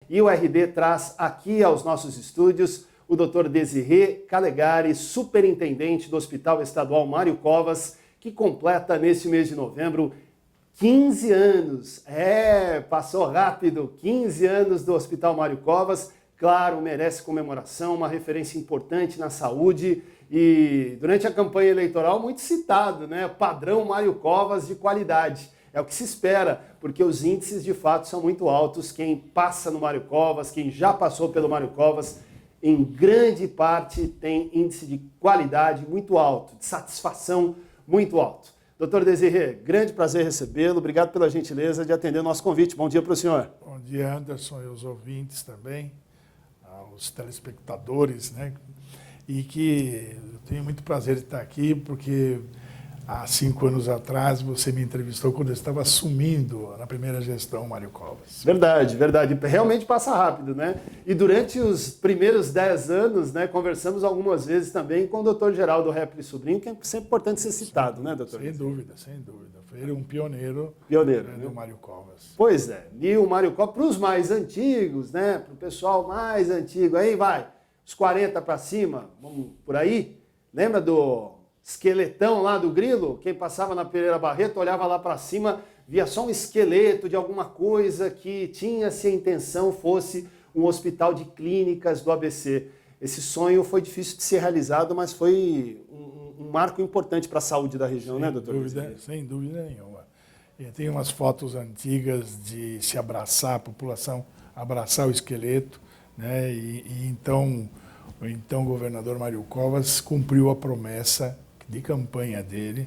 E o RD traz aqui aos nossos estúdios o Dr. Desirê Calegari, superintendente do Hospital Estadual Mário Covas, que completa neste mês de novembro 15 anos. Passou rápido, 15 anos do Hospital Mário Covas. Claro, merece comemoração, uma referência importante na saúde e durante a campanha eleitoral muito citado, né? Padrão Mário Covas de qualidade. É o que se espera, porque os índices de fato são muito altos. Quem passa no Mário Covas, quem já passou pelo Mário Covas, em grande parte tem índice de qualidade muito alto, de satisfação muito alto. Doutor Desirê, grande prazer recebê-lo. Obrigado pela gentileza de atender o nosso convite. Bom dia para o senhor. Bom dia, Anderson, e os ouvintes também, aos telespectadores, né? E que eu tenho muito prazer de estar aqui, porque há 5 anos atrás você me entrevistou quando eu estava assumindo na primeira gestão Mário Covas. Verdade, verdade. Realmente passa rápido, né? E durante os primeiros 10 anos, né, conversamos algumas vezes também com o doutor Geraldo Repli Sobrinho, que é sempre importante ser citado, né, doutor? Sem dúvida, sem dúvida. Foi ele um pioneiro, do Mário Covas. Pois é. E o Mário Covas, para os mais antigos, né, para o pessoal mais antigo, aí vai, os 40 para cima, vamos por aí, lembra do esqueletão lá do Grilo? Quem passava na Pereira Barreto olhava lá para cima, via só um esqueleto de alguma coisa que tinha-se a intenção fosse um hospital de clínicas do ABC. Esse sonho foi difícil de ser realizado, mas foi um marco importante para a saúde da região, né, doutor? Sem dúvida nenhuma. E tem umas fotos antigas de se abraçar, a população abraçar o esqueleto, né? E então o governador Mário Covas cumpriu a promessa de campanha dele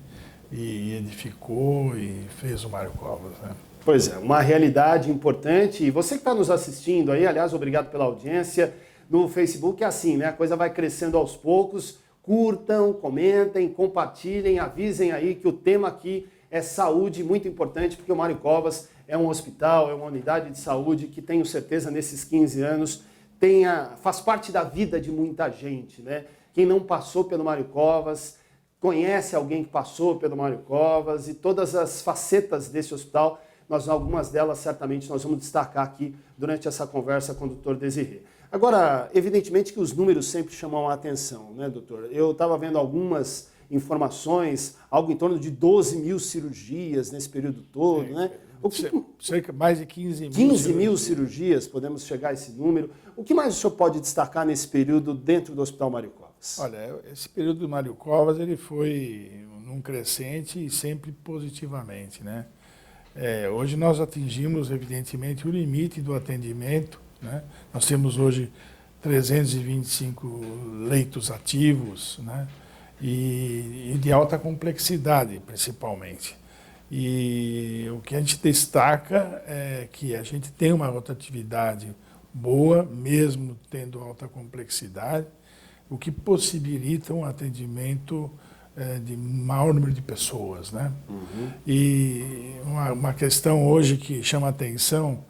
e edificou e fez o Mário Covas, né? Pois é, uma realidade importante. E você que está nos assistindo aí, aliás, obrigado pela audiência. No Facebook é assim, né? A coisa vai crescendo aos poucos. Curtam, comentem, compartilhem, avisem aí que o tema aqui é saúde, muito importante, porque o Mário Covas é um hospital, é uma unidade de saúde que tenho certeza nesses 15 anos faz parte da vida de muita gente, né? Quem não passou pelo Mário Covas conhece alguém que passou pelo Mário Covas e todas as facetas desse hospital, algumas delas certamente nós vamos destacar aqui durante essa conversa com o doutor Desirê. Agora, evidentemente que os números sempre chamam a atenção, né, doutor? Eu estava vendo algumas informações, algo em torno de 12 mil cirurgias nesse período todo, né? Cerca mais de 15 mil. 15 mil cirurgias, podemos chegar a esse número. O que mais o senhor pode destacar nesse período dentro do Hospital Mário Covas? Olha, esse período do Mário Covas ele foi num crescente e sempre positivamente, né? Hoje nós atingimos, evidentemente, o limite do atendimento, né? Nós temos hoje 325 leitos ativos, né? E de alta complexidade, principalmente. E o que a gente destaca é que a gente tem uma rotatividade boa, mesmo tendo alta complexidade, o que possibilita um atendimento de maior número de pessoas, né? Uhum. E uma questão hoje que chama a atenção,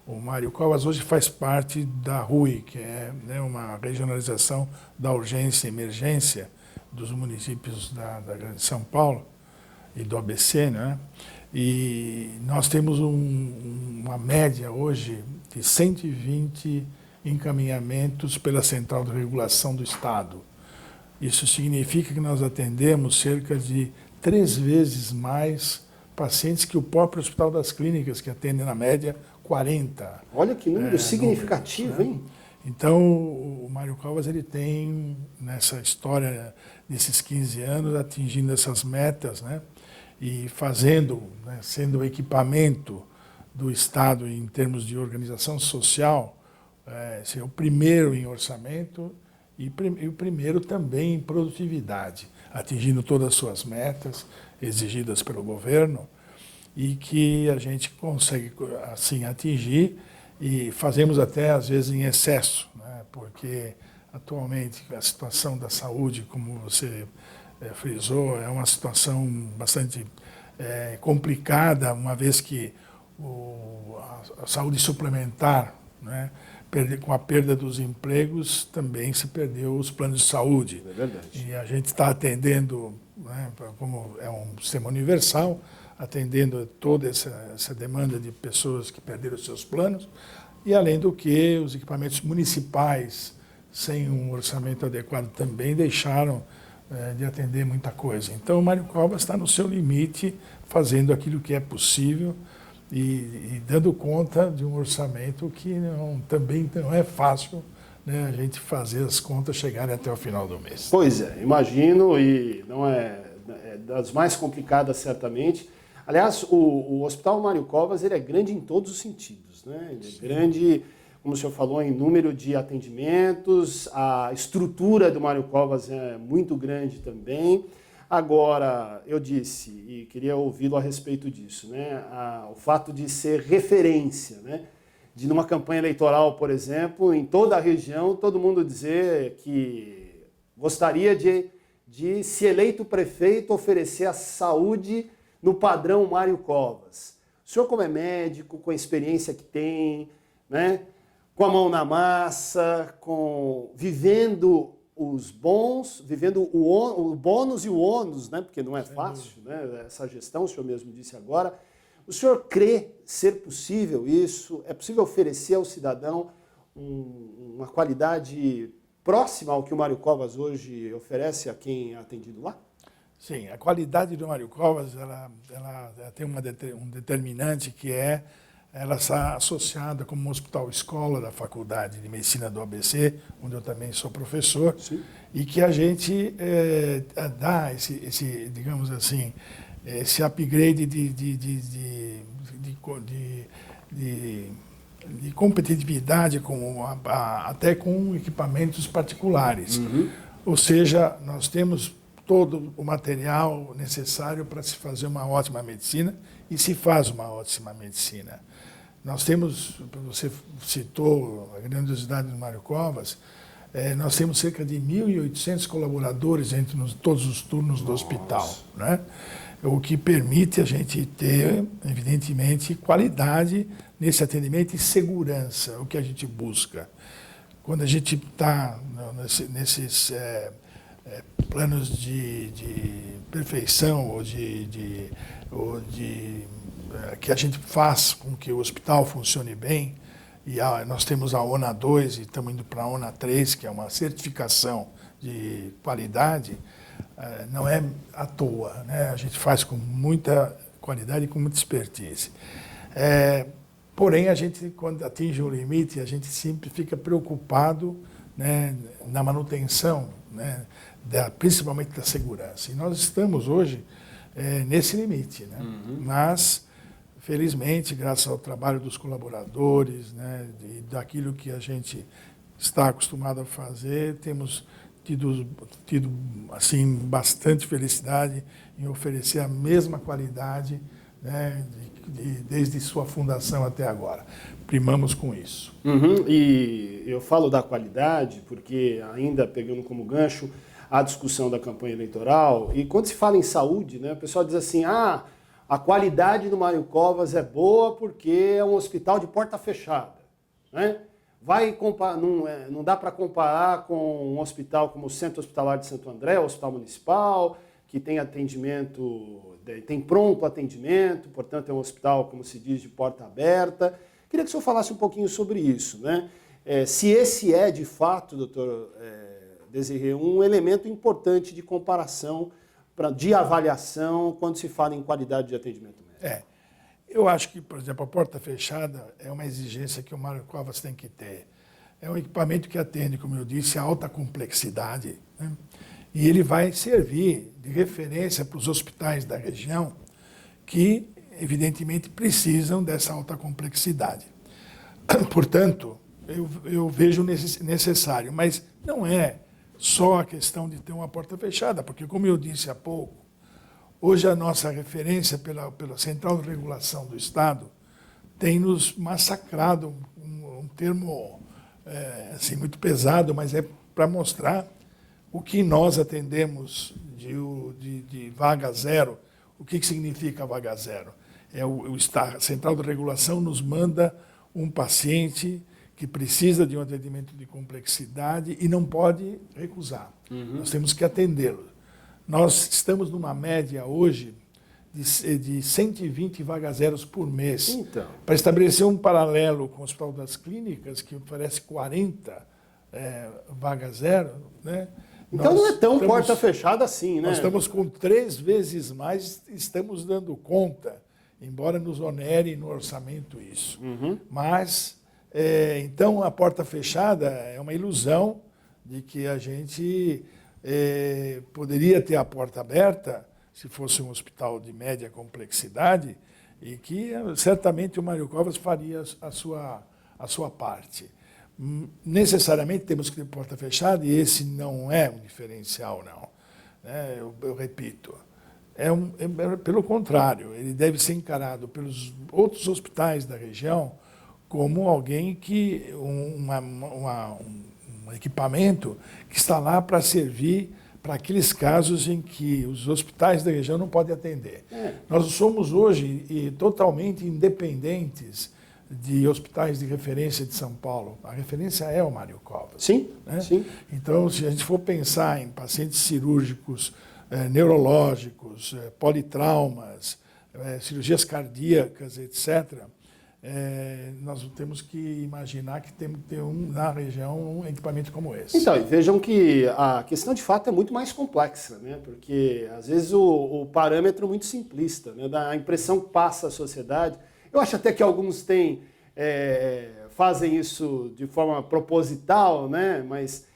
o Mário Covas hoje faz parte da RUI, que é, né, uma regionalização da urgência e emergência dos municípios da Grande São Paulo e do ABC, né? E nós temos uma média hoje de 120 encaminhamentos pela Central de Regulação do Estado. Isso significa que nós atendemos cerca de 3 vezes mais pacientes que o próprio Hospital das Clínicas, que atende na média 40. Olha que número significativo, números, né? Hein? Então, o Mário Covas ele tem, nessa história desses 15 anos, atingindo essas metas, né? E fazendo, né, sendo o equipamento do Estado em termos de organização social, ser o primeiro em orçamento e o primeiro também em produtividade, atingindo todas as suas metas exigidas pelo governo e que a gente consegue, assim, atingir e fazemos até, às vezes, em excesso, né? Porque, atualmente, a situação da saúde, como você frisou, é uma situação bastante complicada, uma vez que a saúde suplementar, né, com a perda dos empregos, também se perdeu os planos de saúde. É verdade. E a gente está atendendo, né, como é um sistema universal, atendendo toda essa demanda de pessoas que perderam seus planos, E, além do que, os equipamentos municipais, sem um orçamento adequado, também deixaram de atender muita coisa. Então, o Mário Covas está no seu limite, fazendo aquilo que é possível e dando conta de um orçamento que também não é fácil, né, a gente fazer as contas chegarem até o final do mês. Pois é, imagino, e não é das mais complicadas, certamente. Aliás, o Hospital Mário Covas ele é grande em todos os sentidos, né? Ele é grande, como o senhor falou, em número de atendimentos, a estrutura do Mário Covas é muito grande também. Agora, eu disse, e queria ouvi-lo a respeito disso, né? O fato de ser referência, né? De numa campanha eleitoral, por exemplo, em toda a região, todo mundo dizer que gostaria de, se eleito prefeito, oferecer a saúde no padrão Mário Covas. O senhor, como é médico, com a experiência que tem, né? Com a mão na massa, vivendo os bons, vivendo o bônus e o ônus, né? Porque não é fácil, né? Essa gestão, o senhor mesmo disse agora. O senhor crê ser possível isso? É possível oferecer ao cidadão uma qualidade próxima ao que o Mário Covas hoje oferece a quem é atendido lá? Sim, a qualidade do Mário Covas ela tem um determinante que ela está associada como um hospital-escola da Faculdade de Medicina do ABC, onde eu também sou professor. Sim. E que a gente dá digamos assim, esse upgrade de competitividade até com equipamentos particulares. Uhum. Ou seja, nós temos todo o material necessário para se fazer uma ótima medicina e se faz uma ótima medicina. Nós temos, você citou a grandiosidade do Mário Covas, nós temos cerca de 1.800 colaboradores entre todos os turnos do hospital, né? O que permite a gente ter, evidentemente, qualidade nesse atendimento e segurança, o que a gente busca. Quando a gente está nesses planos de perfeição ou que a gente faz com que o hospital funcione bem, e nós temos a ONA 2 e estamos indo para a ONA 3, que é uma certificação de qualidade, não é à toa, né? A gente faz com muita qualidade e com muita expertise. Porém, a gente, quando atinge um limite, a gente sempre fica preocupado, né, na manutenção, né, principalmente da segurança. E nós estamos hoje nesse limite, né? Uhum. Mas, felizmente, graças ao trabalho dos colaboradores, né, e daquilo que a gente está acostumado a fazer, temos tido assim, bastante felicidade em oferecer a mesma qualidade, né, desde sua fundação até agora. Primamos com isso. Uhum. E eu falo da qualidade porque, ainda pegando como gancho a discussão da campanha eleitoral, e quando se fala em saúde, né, o pessoal diz assim, a qualidade do Mário Covas é boa porque é um hospital de porta fechada, né? Não dá para comparar com um hospital como o Centro Hospitalar de Santo André, o Hospital Municipal, que tem atendimento, tem pronto atendimento, portanto é um hospital, como se diz, de porta aberta. Queria que o senhor falasse um pouquinho sobre isso, né? Se esse é, de fato, doutor Desirê, um elemento importante de comparação, de avaliação, quando se fala em qualidade de atendimento médico. Eu acho que, por exemplo, a porta fechada é uma exigência que o Mário Covas tem que ter. É um equipamento que atende, como eu disse, a alta complexidade, né? E ele vai servir de referência para os hospitais da região que, evidentemente, precisam dessa alta complexidade. Portanto, eu vejo necessário, mas não é só a questão de ter uma porta fechada, porque, como eu disse há pouco, hoje a nossa referência pela Central de Regulação do Estado tem nos massacrado, um termo assim, muito pesado, mas é para mostrar o que nós atendemos de vaga zero. O que significa vaga zero? A Central de Regulação nos manda um paciente que precisa de um atendimento de complexidade e não pode recusar. Uhum. Nós temos que atendê-lo. Nós estamos numa média hoje de 120 vagas zeros por mês. Então. Para estabelecer um paralelo com o Hospital das Clínicas, que oferece 40 vagas zero, né? Então não é tão porta fechada assim, né? Nós estamos com 3 vezes mais, estamos dando conta, embora nos onere no orçamento isso. Mas, então, a porta fechada é uma ilusão de que a gente poderia ter a porta aberta se fosse um hospital de média complexidade e que certamente o Mário Covas faria a sua parte. Necessariamente temos que ter porta fechada e esse não é um diferencial, não. Eu repito, pelo contrário, ele deve ser encarado pelos outros hospitais da região como alguém que um equipamento que está lá para servir para aqueles casos em que os hospitais da região não podem atender. Nós somos hoje totalmente independentes de hospitais de referência de São Paulo. A referência é o Mário Covas. Sim, né? Sim. Então, se a gente for pensar em pacientes cirúrgicos, neurológicos, politraumas, cirurgias cardíacas, etc., nós temos que imaginar que temos que ter na região um equipamento como esse. Então, vejam que a questão de fato é muito mais complexa, né? Porque às vezes o parâmetro é muito simplista, né? Da impressão que passa à sociedade. Eu acho até que alguns fazem isso de forma proposital, né? Mas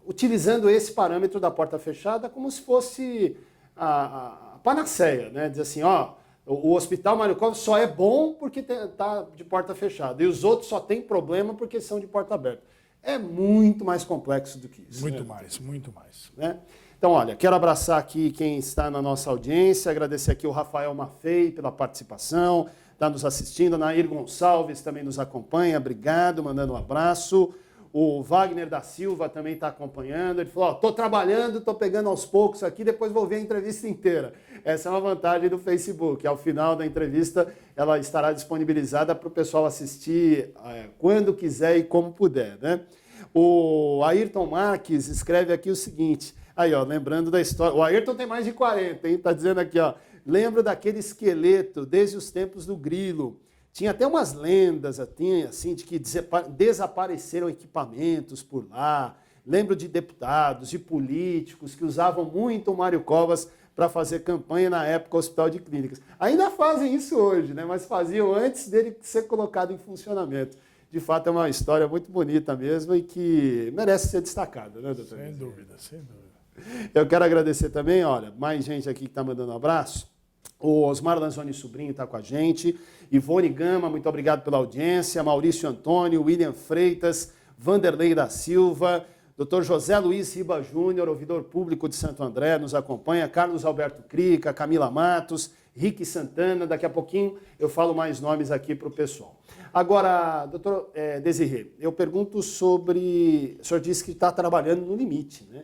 utilizando esse parâmetro da porta fechada como se fosse a panaceia, né? Diz assim, o Hospital Mário Covas só é bom porque está de porta fechada e os outros só têm problema porque são de porta aberta. É muito mais complexo do que isso. Muito mais, muito mais. Né? Então, olha, quero abraçar aqui quem está na nossa audiência, agradecer aqui o Rafael Maffei pela participação, está nos assistindo, a Nair Gonçalves também nos acompanha, obrigado, mandando um abraço. O Wagner da Silva também está acompanhando, ele falou, estou trabalhando, estou pegando aos poucos aqui, depois vou ver a entrevista inteira. Essa é uma vantagem do Facebook, ao final da entrevista ela estará disponibilizada para o pessoal assistir quando quiser e como puder, né? O Ayrton Marques escreve aqui o seguinte, aí, lembrando da história, o Ayrton tem mais de 40, hein? Tá dizendo aqui, lembro daquele esqueleto desde os tempos do Grilo. Tinha até umas lendas assim, de que desapareceram equipamentos por lá. Lembro de deputados, de políticos que usavam muito o Mário Covas para fazer campanha na época do Hospital de Clínicas. Ainda fazem isso hoje, né? Mas faziam antes dele ser colocado em funcionamento. De fato, é uma história muito bonita mesmo e que merece ser destacada, né, doutor? Sem dúvida, sem dúvida. Eu quero agradecer também, olha, mais gente aqui que está mandando um abraço. O Osmar Lanzoni Sobrinho está com a gente. Ivone Gama, muito obrigado pela audiência. Maurício Antônio, William Freitas, Vanderlei da Silva, Dr. José Luiz Riba Júnior, ouvidor público de Santo André, nos acompanha. Carlos Alberto Crica, Camila Matos, Rick Santana. Daqui a pouquinho eu falo mais nomes aqui para o pessoal. Agora, doutor Desirê, eu pergunto sobre... O senhor disse que está trabalhando no limite, né?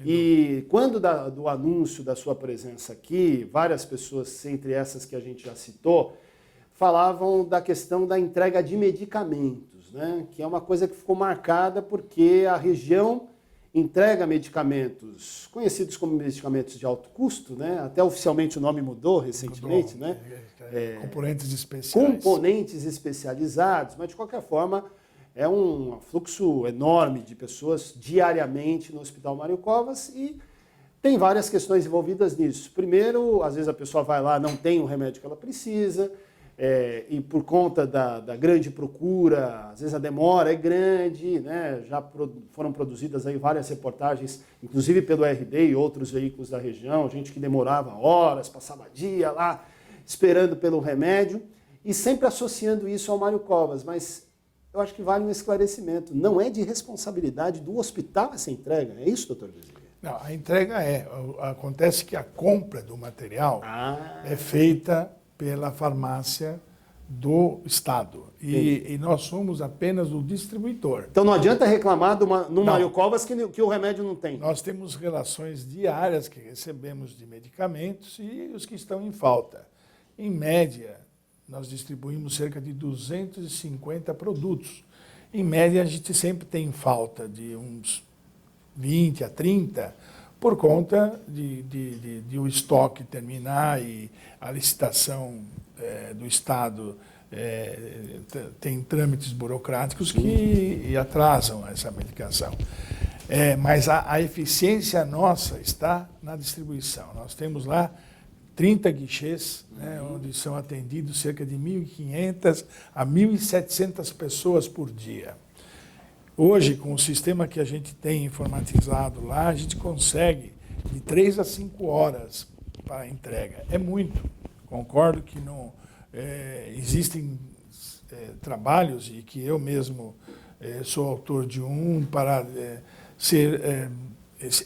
E quando do anúncio da sua presença aqui, várias pessoas, entre essas que a gente já citou, falavam da questão da entrega de medicamentos, né? Que é uma coisa que ficou marcada porque a região entrega medicamentos conhecidos como medicamentos de alto custo, né? Até oficialmente o nome mudou recentemente, né? Componentes especiais. Componentes especializados, mas de qualquer forma é um fluxo enorme de pessoas diariamente no Hospital Mário Covas e tem várias questões envolvidas nisso. Primeiro, às vezes a pessoa vai lá, não tem o remédio que ela precisa, e por conta da grande procura, às vezes a demora é grande, né? Já foram produzidas aí várias reportagens, inclusive pelo RD e outros veículos da região, gente que demorava horas, passava dia lá, esperando pelo remédio, e sempre associando isso ao Mário Covas, mas eu acho que vale um esclarecimento. Não é de responsabilidade do hospital essa entrega, é isso, doutor Desirê? Não, a entrega acontece que a compra do material é feita pela farmácia do Estado. E nós somos apenas o distribuidor. Então não adianta reclamar no Mário Covas que o remédio não tem. Nós temos relações diárias que recebemos de medicamentos e os que estão em falta. Em média, nós distribuímos cerca de 250 produtos. Em média, a gente sempre tem falta de uns 20 a 30 por conta de o estoque terminar e a licitação do Estado tem trâmites burocráticos que atrasam essa medicação. Mas a eficiência nossa está na distribuição. Nós temos lá 30 guichês, né, onde são atendidos cerca de 1.500 a 1.700 pessoas por dia. Hoje, com o sistema que a gente tem informatizado lá, a gente consegue de 3 a 5 horas para a entrega. É muito. Concordo que não existem trabalhos, e que eu mesmo sou autor de um, para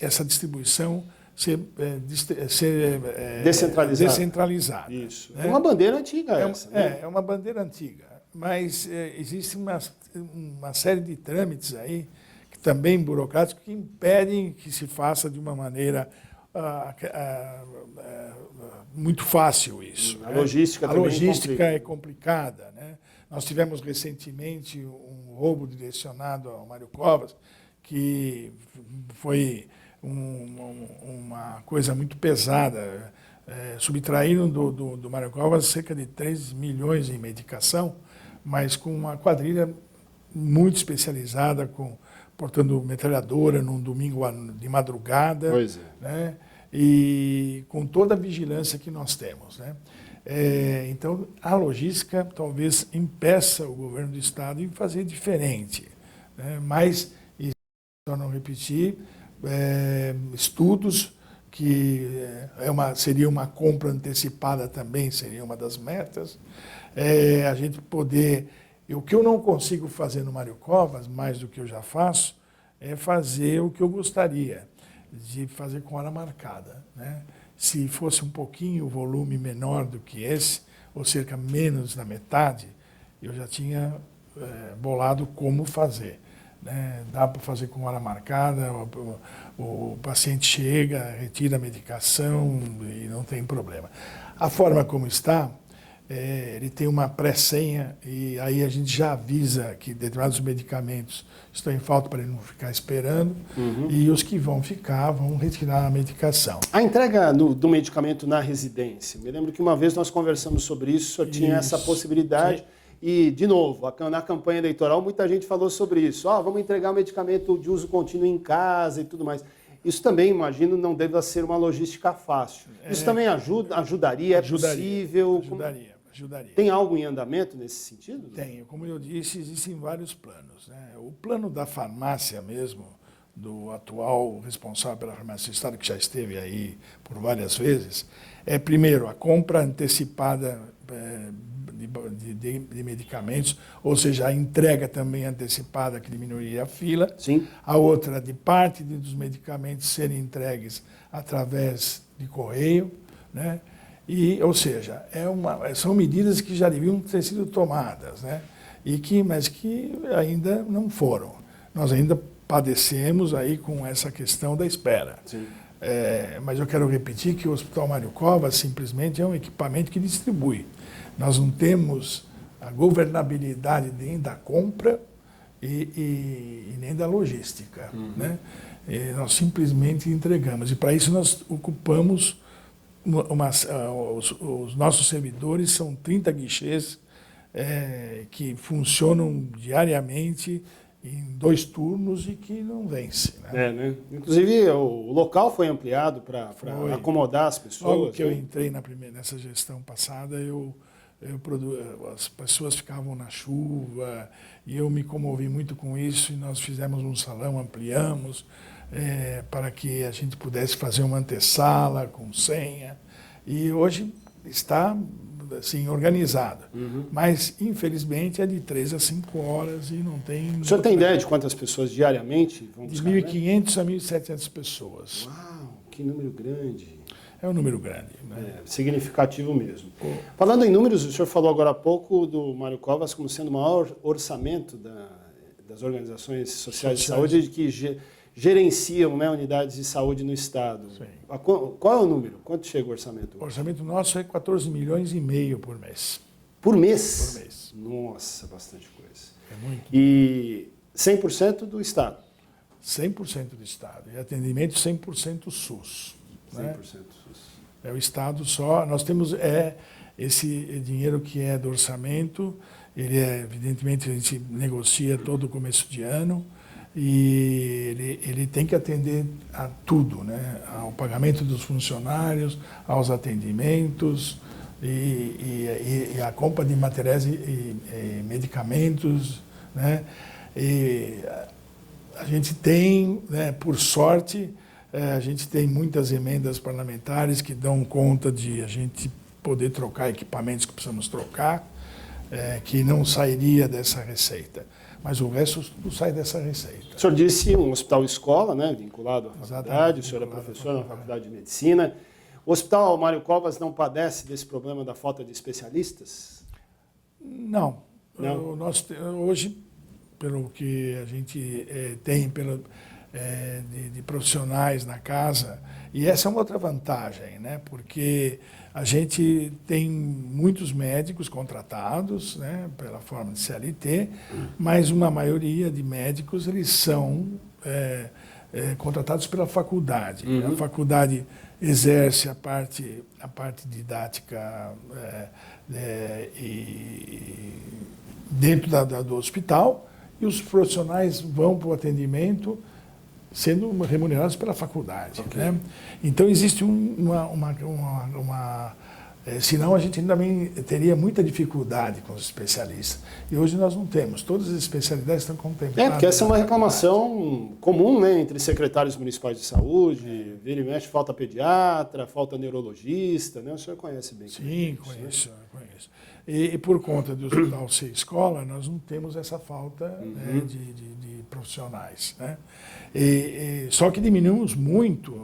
essa distribuição ser descentralizada. Isso. É uma bandeira antiga essa. É uma bandeira antiga. Mas existe uma série de trâmites aí, que também burocráticos, que impedem que se faça de uma maneira muito fácil isso. A logística também é complicada, né? Nós tivemos recentemente um roubo direcionado ao Mário Covas, que foi uma coisa muito pesada. Subtraíram do Mário Covas cerca de 3 milhões em medicação, mas com uma quadrilha muito especializada, portando metralhadora num domingo de madrugada. Pois é. Né? E com toda a vigilância que nós temos. Né? Então, a logística talvez impeça o governo do Estado em fazer diferente. Né? Mas, só não repetir, estudos que seria uma compra antecipada também, seria uma das metas. A gente poder... O que eu não consigo fazer no Mário Covas, mais do que eu já faço, é fazer o que eu gostaria de fazer com hora marcada. Né? Se fosse um pouquinho o volume menor do que esse, ou cerca menos da metade, eu já tinha bolado como fazer. Né? Dá para fazer com hora marcada, o paciente chega, retira a medicação e não tem problema. A forma como está, ele tem uma pré-senha, e aí a gente já avisa que determinados medicamentos estão em falta para ele não ficar esperando, e os que vão ficar vão retirar a medicação. A entrega do medicamento na residência, me lembro que uma vez nós conversamos sobre isso, o senhor tinha essa possibilidade. Sim. E, de novo, na campanha eleitoral, muita gente falou sobre isso. Vamos entregar o medicamento de uso contínuo em casa e tudo mais. Isso também, imagino, não deve ser uma logística fácil. Isso também ajudaria? É possível? Ajudaria. Tem algo em andamento nesse sentido? Tem. Como eu disse, existem vários planos. Né? O plano da farmácia mesmo, do atual responsável pela farmácia do Estado, que já esteve aí por várias vezes, primeiro, a compra antecipada de medicamentos, ou seja, a entrega também antecipada, que diminuiria a fila. Sim. A outra, de parte dos medicamentos serem entregues através de correio, né? Ou seja, são medidas que já deviam ter sido tomadas, né? Mas que ainda não foram. Nós ainda padecemos aí com essa questão da espera. Sim. Mas eu quero repetir que o Hospital Mário Covas simplesmente é um equipamento que distribui. Nós não temos a governabilidade nem da compra e nem da logística. Né? Nós simplesmente entregamos. E para isso nós ocupamos, os nossos servidores são 30 guichês que funcionam diariamente em 2 turnos e que não vence. Né? As local foi ampliado para acomodar as pessoas. Logo que eu entrei nessa gestão passada, as pessoas ficavam na chuva e eu me comovi muito com isso, e nós fizemos um salão, ampliamos, para que a gente pudesse fazer uma antessala com senha, e hoje está assim, organizado. Mas, infelizmente, é de 3 a 5 horas e não tem... O senhor tem ideia de quantas pessoas diariamente vão buscar? De 1.500 a 1.700 pessoas. Uau, que número grande! É um número grande. Né? Significativo mesmo. Falando em números, o senhor falou agora há pouco do Mário Covas como sendo o maior orçamento das organizações sociais de saúde que gerenciam, né, unidades de saúde no Estado. Sim. Qual é o número? Quanto chega o orçamento? O orçamento nosso é 14,5 milhões por mês. Por mês? Por mês. Nossa, bastante coisa. É muito. E 100% do Estado? 100% do Estado. E atendimento 100% SUS. 100% Né? SUS. É o Estado só. Nós temos esse dinheiro que é do orçamento, evidentemente, a gente negocia todo o começo de ano, e ele tem que atender a tudo, né? Ao pagamento dos funcionários, aos atendimentos, e a compra de materiais e medicamentos, né? E a gente tem, né, por sorte, a gente tem muitas emendas parlamentares que dão conta de a gente poder trocar equipamentos que precisamos trocar, que não sairia dessa receita. Mas o resto tudo sai dessa receita. O senhor disse um hospital-escola, né, vinculado à faculdade, Exatamente, o senhor é vinculado professor à na faculdade. Faculdade de Medicina. O Hospital Mário Covas não padece desse problema da falta de especialistas? Não. Não? Hoje, pelo que a gente tem de profissionais na casa, e essa é uma outra vantagem, né? Porque a gente tem muitos médicos contratados, né, pela forma de CLT, mas uma maioria de médicos eles são contratados pela faculdade. A faculdade exerce a parte didática dentro do hospital, e os profissionais vão para o atendimento sendo remunerados pela faculdade. Okay. Né? Então, existe senão a gente também teria muita dificuldade com os especialistas. E hoje nós não temos. Todas as especialidades estão contempladas. Porque essa é uma reclamação comum, né, entre secretários municipais de saúde, vira e mexe, falta pediatra, falta neurologista, né? O senhor conhece bem. Sim, conheço. E por conta do hospital ser escola, nós não temos essa falta de profissionais. Né? Só que diminuímos muito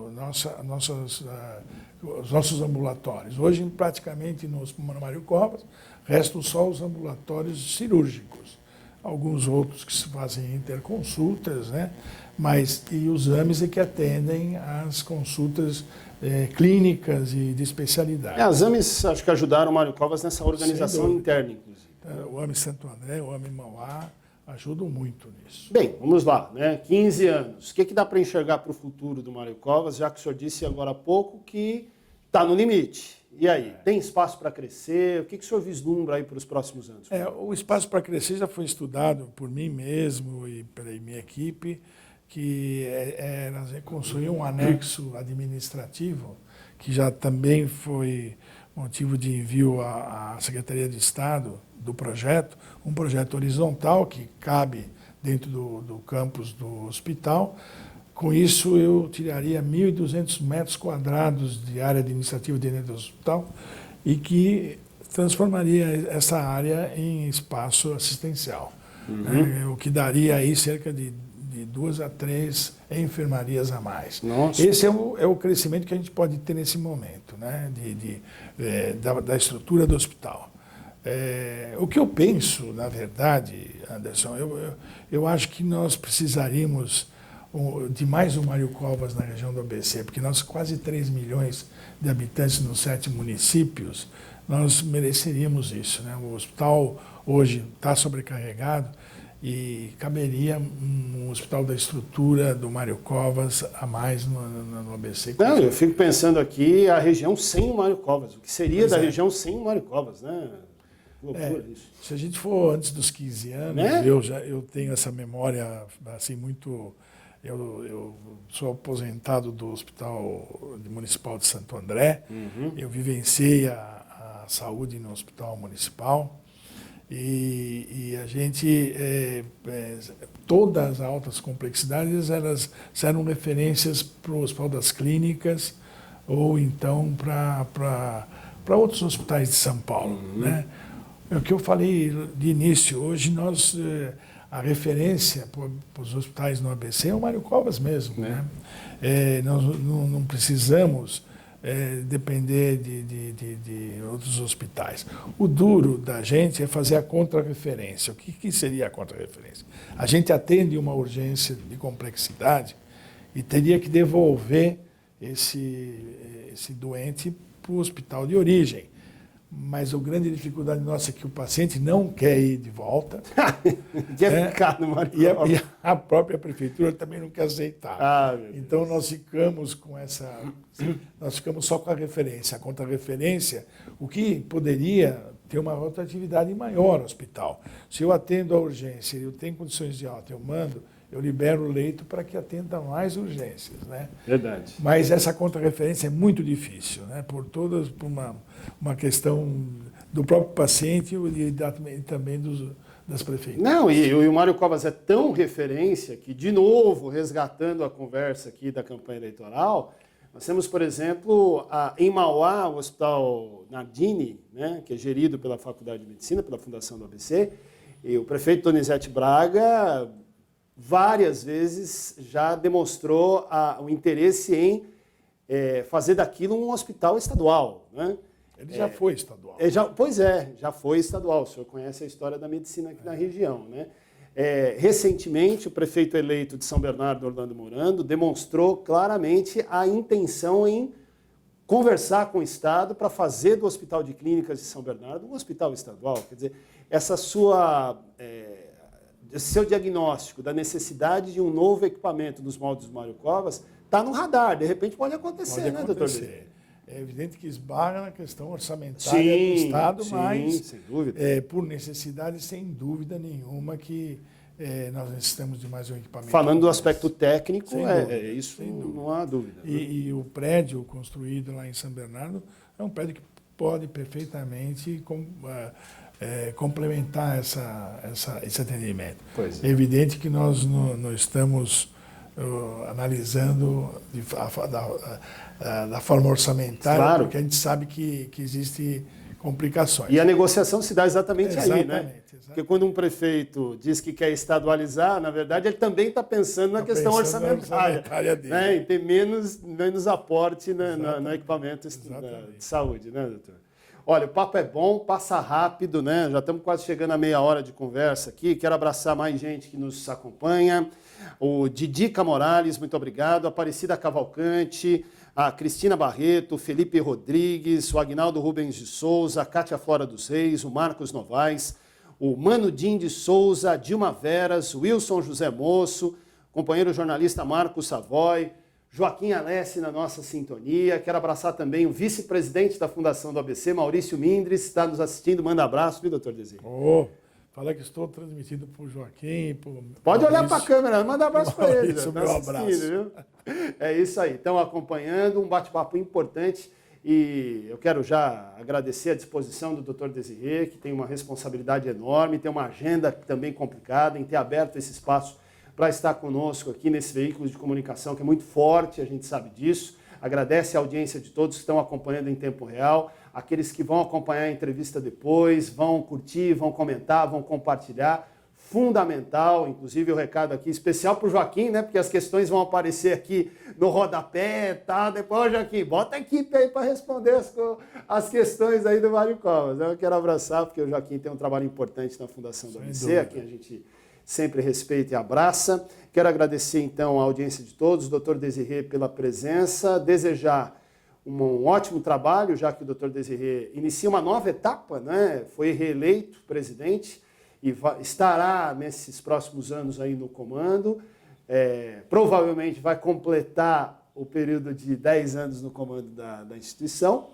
os nossos ambulatórios. Hoje, praticamente, no Mário Covas, restam só os ambulatórios cirúrgicos. Alguns outros que se fazem interconsultas, né? E os AMES é que atendem às consultas clínicas e de especialidade. As AMES acho que ajudaram o Mário Covas nessa organização interna, inclusive. O AME Santo André, o AME Mauá, ajudam muito nisso. Bem, vamos lá, né? 15 anos. O que dá para enxergar para o futuro do Mário Covas, já que o senhor disse agora há pouco que está no limite? E aí, tem espaço para crescer? O que o senhor vislumbra aí para os próximos anos? O espaço para crescer já foi estudado por mim mesmo e pela minha equipe, que nós construir um anexo administrativo, que já também foi motivo de envio à Secretaria de Estado do projeto, um projeto horizontal que cabe dentro do campus do hospital. Com isso, eu tiraria 1.200 metros quadrados de área administrativa dentro do hospital e que transformaria essa área em espaço assistencial, né? O que daria aí cerca de 2 a 3 enfermarias a mais. Nossa. Esse é o crescimento que a gente pode ter nesse momento, né? Da estrutura do hospital. O que eu penso, na verdade, Anderson, eu acho que nós precisaríamos de mais um Mário Covas na região do ABC, porque nós quase 3 milhões de habitantes nos 7 municípios, nós mereceríamos isso, né? O hospital hoje está sobrecarregado e caberia um hospital da estrutura do Mário Covas a mais no ABC. Não, eu fico pensando aqui a região sem o Mário Covas. O que seria da região sem o Mário Covas, né? Loucura isso. Se a gente for antes dos 15 anos, né? eu tenho essa memória assim muito... Eu sou aposentado do Hospital Municipal de Santo André. Eu vivenciei a saúde no Hospital Municipal e a gente, todas as altas complexidades, elas eram referências para o Hospital das Clínicas ou então para outros hospitais de São Paulo. Né? É o que eu falei de início. Hoje nós... A referência para os hospitais no ABC é o Mário Covas mesmo. Né? Nós não precisamos depender de outros hospitais. O duro da gente é fazer a contrarreferência. O que seria a contrarreferência? A gente atende uma urgência de complexidade e teria que devolver esse doente para o hospital de origem. mas a grande dificuldade nossa é que o paciente não quer ir de volta. Quer ficar no Mário Covas. E a própria prefeitura também não quer aceitar. Então nós ficamos só com a referência. A contra-referência, o que poderia ter uma rotatividade maior no hospital. Se eu atendo a urgência, eu tenho condições de alta, eu libero o leito para que atenda mais urgências, né? Verdade. Mas essa contra-referência é muito difícil, né? Por uma questão do próprio paciente e também das prefeituras. Não, e o Mário Covas é tão referência que, de novo, resgatando a conversa aqui da campanha eleitoral, nós temos, por exemplo, em Mauá, o Hospital Nardini, né, que é gerido pela Faculdade de Medicina, pela Fundação do ABC, e o prefeito Donizete Braga várias vezes já demonstrou o interesse em fazer daquilo um hospital estadual, né? Ele já foi estadual. Já foi estadual. O senhor conhece a história da medicina aqui na região, né? Recentemente, o prefeito eleito de São Bernardo, Orlando Morando, demonstrou claramente a intenção em conversar com o Estado para fazer do Hospital de Clínicas de São Bernardo um hospital estadual. Quer dizer, seu diagnóstico da necessidade de um novo equipamento nos moldes do Mário Covas está no radar. De repente pode acontecer, né, doutor? É evidente que esbarra na questão orçamentária do Estado, mas sem dúvida. Por necessidade, sem dúvida nenhuma, que nós necessitamos de mais um equipamento. Falando do aspecto técnico, isso sem dúvida. Não há dúvida. E o prédio construído lá em São Bernardo é um prédio que pode perfeitamente complementar esse atendimento. Pois é evidente que nós não estamos analisando da forma orçamentária, claro, porque a gente sabe que existe complicações. E a negociação se dá exatamente aí, né? Exatamente. Porque quando um prefeito diz que quer estadualizar, na verdade, ele também está pensando na questão orçamentária dele, né? Em ter menos aporte no equipamento de saúde, né, doutor? Olha, o papo é bom, passa rápido, né? Já estamos quase chegando a meia hora de conversa aqui. Quero abraçar mais gente que nos acompanha. O Didica Morales, muito obrigado. A Aparecida Cavalcante, a Cristina Barreto, o Felipe Rodrigues, o Agnaldo Rubens de Souza, a Cátia Flora dos Reis, o Marcos Novaes, o Mano Dim de Souza, a Dilma Veras, o Wilson José Moço, companheiro jornalista Marcos Savoy, Joaquim Alessi na nossa sintonia. Quero abraçar também o vice-presidente da Fundação do ABC, Maurício Mindres, está nos assistindo. Manda abraço, viu, doutor Desir? Fala que estou transmitindo para o Joaquim. Pode olhar para a câmera, manda abraço para ele. Meu abraço. Viu? É isso aí. Estão acompanhando, um bate-papo importante. E eu quero já agradecer a disposição do doutor Desirê, que tem uma responsabilidade enorme, tem uma agenda também complicada em ter aberto esse espaço para estar conosco aqui nesse veículo de comunicação que é muito forte, a gente sabe disso. Agradece a audiência de todos que estão acompanhando em tempo real, aqueles que vão acompanhar a entrevista depois, vão curtir, vão comentar, vão compartilhar. Fundamental, inclusive o recado aqui especial para o Joaquim, né? Porque as questões vão aparecer aqui no rodapé, tá? Depois, Joaquim, bota a equipe aí para responder as questões aí do Mário Covas. Eu quero abraçar, porque o Joaquim tem um trabalho importante na Fundação do ABC, a quem a gente sempre respeita e abraça. Quero agradecer, então, a audiência de todos, o doutor Desirê pela presença, desejar um ótimo trabalho, já que o doutor Desirê inicia uma nova etapa, né? Foi reeleito presidente e estará nesses próximos anos aí no comando. Provavelmente vai completar o período de 10 anos no comando da instituição,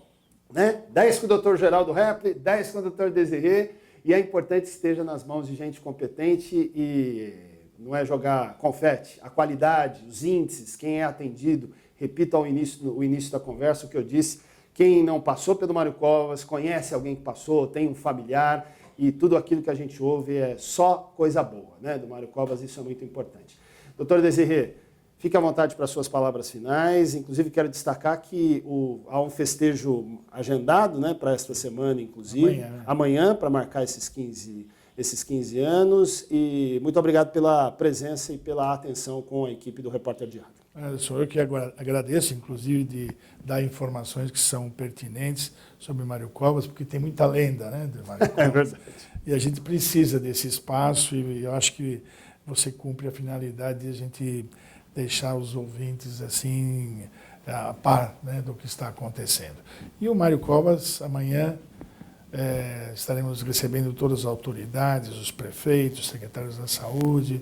né? 10 com o doutor Geraldo Repli, 10 com o doutor Desirê. E é importante que esteja nas mãos de gente competente e não é jogar confete. A qualidade, os índices, quem é atendido, repito o início da conversa, o que eu disse, quem não passou pelo Mário Covas, conhece alguém que passou, tem um familiar, e tudo aquilo que a gente ouve é só coisa boa, né? Do Mário Covas, isso é muito importante. Doutor Desirê, fique à vontade para as suas palavras finais. Inclusive, quero destacar que há um festejo agendado, né, para esta semana, inclusive. Amanhã, para marcar esses 15 anos. E muito obrigado pela presença e pela atenção com a equipe do Repórter Diário. Sou eu que agradeço, inclusive, de dar informações que são pertinentes sobre Mário Covas, porque tem muita lenda, né, de Mário Covas. É verdade. E a gente precisa desse espaço e eu acho que você cumpre a finalidade de a gente deixar os ouvintes assim a par, né, do que está acontecendo. E o Mário Covas, amanhã, estaremos recebendo todas as autoridades, os prefeitos, secretários da saúde,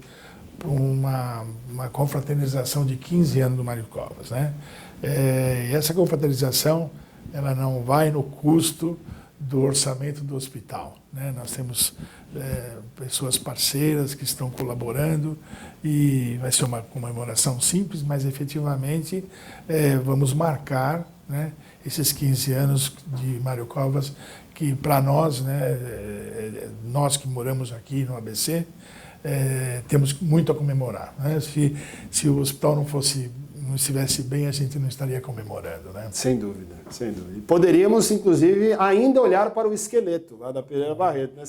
para uma confraternização de 15 anos do Mário Covas, né? E essa confraternização, ela não vai no custo do orçamento do hospital, né? Nós temos pessoas parceiras que estão colaborando e vai ser uma comemoração simples, mas efetivamente vamos marcar, né, esses 15 anos de Mário Covas, que para nós, né, nós que moramos aqui no ABC, temos muito a comemorar, né? Se o hospital não estivesse bem, a gente não estaria comemorando, né? Sem dúvida, sem dúvida. E poderíamos, inclusive, ainda olhar para o esqueleto lá da Pereira Barreto, né?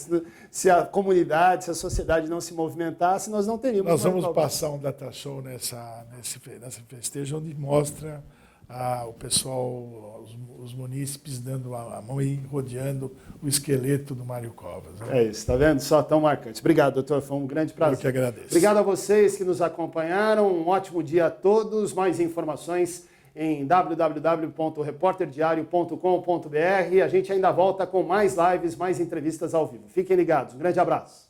Se a comunidade, se a sociedade não se movimentasse, nós não teríamos... Nós vamos passar um data show nesse festejo, onde mostra o pessoal, os munícipes dando a mão e rodeando o esqueleto do Mário Covas, né? É isso, está vendo? Só tão marcante. Obrigado, doutor, foi um grande prazer. Eu que agradeço. Obrigado a vocês que nos acompanharam, um ótimo dia a todos. Mais informações em www.reporterdiario.com.br. A gente ainda volta com mais lives, mais entrevistas ao vivo. Fiquem ligados. Um grande abraço.